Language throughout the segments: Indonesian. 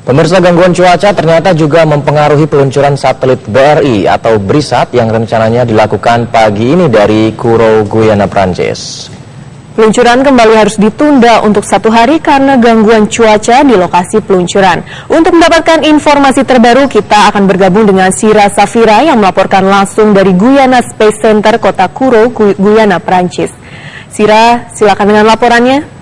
Pemirsa, gangguan cuaca ternyata juga mempengaruhi peluncuran satelit BRI atau BRISAT yang rencananya dilakukan pagi ini dari Kourou, Guyana, Prancis. Peluncuran kembali harus ditunda untuk 1 hari karena gangguan cuaca di lokasi peluncuran. Untuk mendapatkan informasi terbaru, kita akan bergabung dengan Sira Safira yang melaporkan langsung dari Guyana Space Center, kota Kourou, Guyana, Prancis. Sira, silakan dengan laporannya.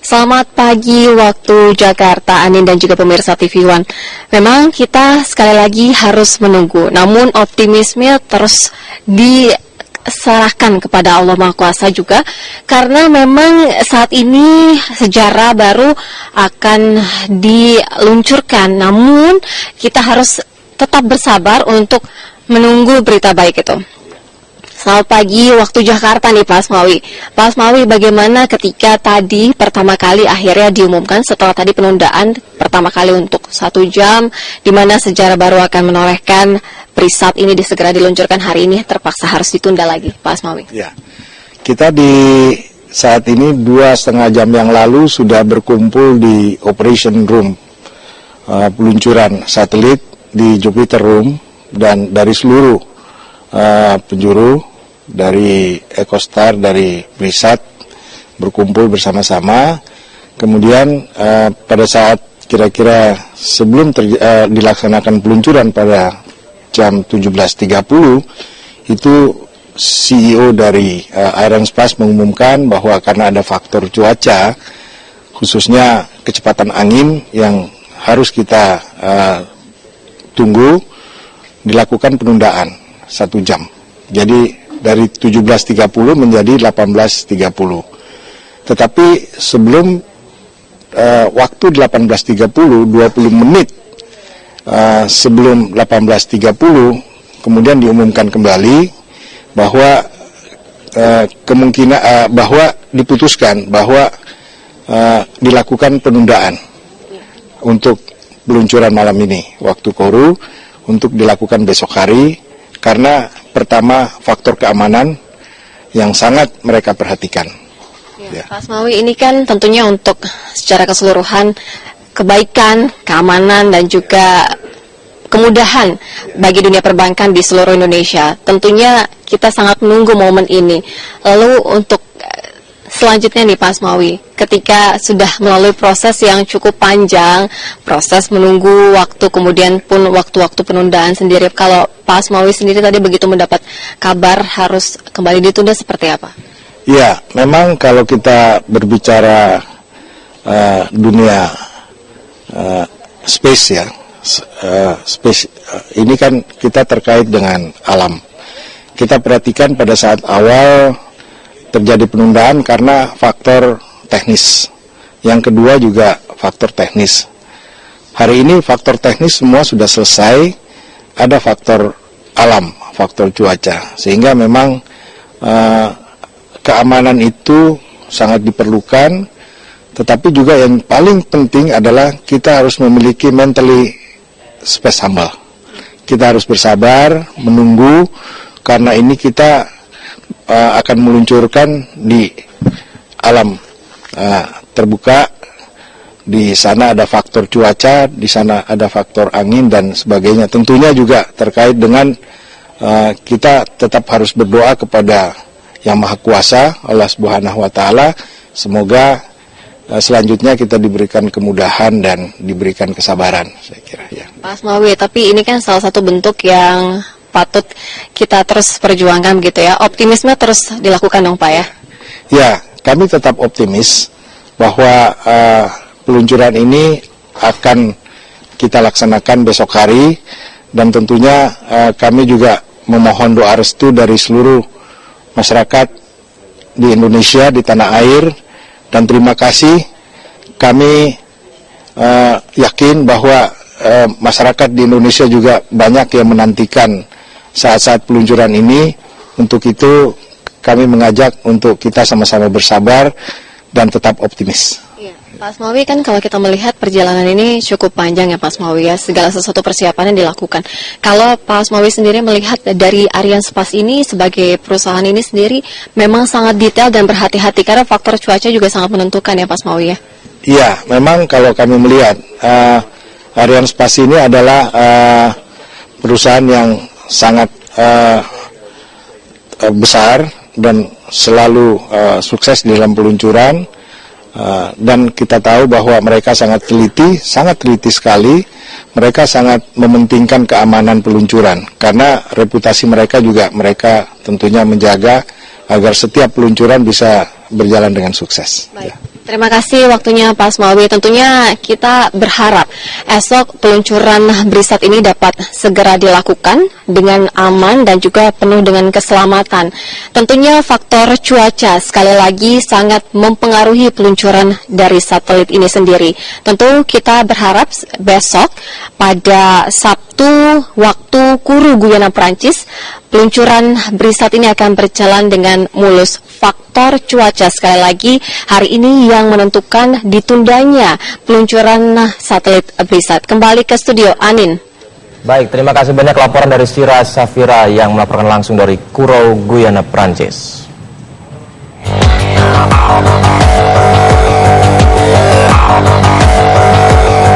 Selamat pagi waktu Jakarta, Anin dan juga pemirsa TV One. Memang kita sekali lagi harus menunggu, namun optimisme terus diserahkan kepada Allah Maha Kuasa juga, karena memang saat ini sejarah baru akan diluncurkan, namun kita harus tetap bersabar untuk menunggu berita baik itu. Selamat pagi waktu Jakarta nih Pak Asmawi. Pak Asmawi, bagaimana ketika tadi pertama kali akhirnya diumumkan setelah tadi penundaan pertama kali untuk 1 jam, di mana sejarah baru akan menorehkan BRISAT ini segera diluncurkan hari ini terpaksa harus ditunda lagi, Pak Asmawi? Ya, kita di saat ini 2,5 jam yang lalu sudah berkumpul di operation room peluncuran satelit di Jupiter Room, dan dari seluruh penjuru dari Ecostar, dari BRISAT berkumpul bersama-sama. Kemudian pada saat kira-kira sebelum dilaksanakan peluncuran pada jam 17.30 itu CEO dari Arianespace mengumumkan bahwa karena ada faktor cuaca, khususnya kecepatan angin yang harus kita tunggu, dilakukan penundaan 1 jam. Jadi dari 17.30 menjadi 18.30. Tetapi sebelum waktu 18.30, 20 menit sebelum 18.30, kemudian diumumkan kembali bahwa kemungkinan bahwa diputuskan bahwa dilakukan penundaan untuk peluncuran malam ini waktu Kourou, untuk dilakukan besok hari, karena pertama faktor keamanan yang sangat mereka perhatikan. Ya. Pak Asmawi, ini kan tentunya untuk secara keseluruhan kebaikan, keamanan dan juga kemudahan bagi dunia perbankan di seluruh Indonesia. Tentunya kita sangat menunggu momen ini. Lalu untuk selanjutnya nih Pak Asmawi, ketika sudah melalui proses yang cukup panjang, proses menunggu waktu, kemudian pun waktu-waktu penundaan sendiri, kalau Pak Asmawi sendiri tadi begitu mendapat kabar harus kembali ditunda, seperti apa? Ya, memang kalau kita berbicara dunia space ya, space ini kan kita terkait dengan alam. Kita perhatikan pada saat awal terjadi penundaan karena faktor teknis. Yang kedua juga faktor teknis. Hari ini faktor teknis semua sudah selesai, ada faktor alam, faktor cuaca. Sehingga memang keamanan itu sangat diperlukan, tetapi juga yang paling penting adalah kita harus memiliki mentally space humble. Kita harus bersabar, menunggu, karena ini kita akan meluncurkan di alam terbuka. Di sana ada faktor cuaca, di sana ada faktor angin dan sebagainya. Tentunya juga terkait dengan kita tetap harus berdoa kepada Yang Maha Kuasa, Allah Subhanahu wa Ta'ala. Semoga selanjutnya kita diberikan kemudahan dan diberikan kesabaran, saya kira ya. Pak Asmawi, tapi ini kan salah satu bentuk yang patut kita terus perjuangkan begitu ya. Optimisme terus dilakukan dong Pak ya? Ya, kami tetap optimis bahwa peluncuran ini akan kita laksanakan besok hari, dan tentunya kami juga memohon doa restu dari seluruh masyarakat di Indonesia, di tanah air, dan terima kasih. Kami yakin bahwa masyarakat di Indonesia juga banyak yang menantikan saat-saat peluncuran ini. Untuk itu kami mengajak untuk kita sama-sama bersabar dan tetap optimis. Iya. Pak Asmawi, kan kalau kita melihat perjalanan ini cukup panjang ya Pak Asmawi ya, segala sesuatu persiapannya dilakukan. Kalau Pak Asmawi sendiri melihat dari Arianespace ini sebagai perusahaan ini sendiri memang sangat detail dan berhati-hati karena faktor cuaca juga sangat menentukan ya Pak Asmawi ya? Iya, memang kalau kami melihat Arianespace ini adalah perusahaan yang sangat besar dan selalu sukses di dalam peluncuran. Dan kita tahu bahwa mereka sangat teliti sekali. Mereka sangat mementingkan keamanan peluncuran karena reputasi mereka juga mereka tentunya menjaga agar setiap peluncuran bisa berjalan dengan sukses. Baik. Terima kasih waktunya Pak Asmawi. Tentunya kita berharap esok peluncuran BRISAT ini dapat segera dilakukan dengan aman dan juga penuh dengan keselamatan. Tentunya faktor cuaca sekali lagi sangat mempengaruhi peluncuran dari satelit ini sendiri. Tentu kita berharap besok pada Sabtu waktu Kourou Guyana Prancis, peluncuran BRISAT ini akan berjalan dengan mulus. Faktor cuaca sekali lagi hari ini yang menentukan ditundanya peluncuran satelit BRISAT. Kembali ke studio, Anin. Baik, terima kasih banyak laporan dari Sira Safira yang melaporkan langsung dari Kourou Guyana Prancis.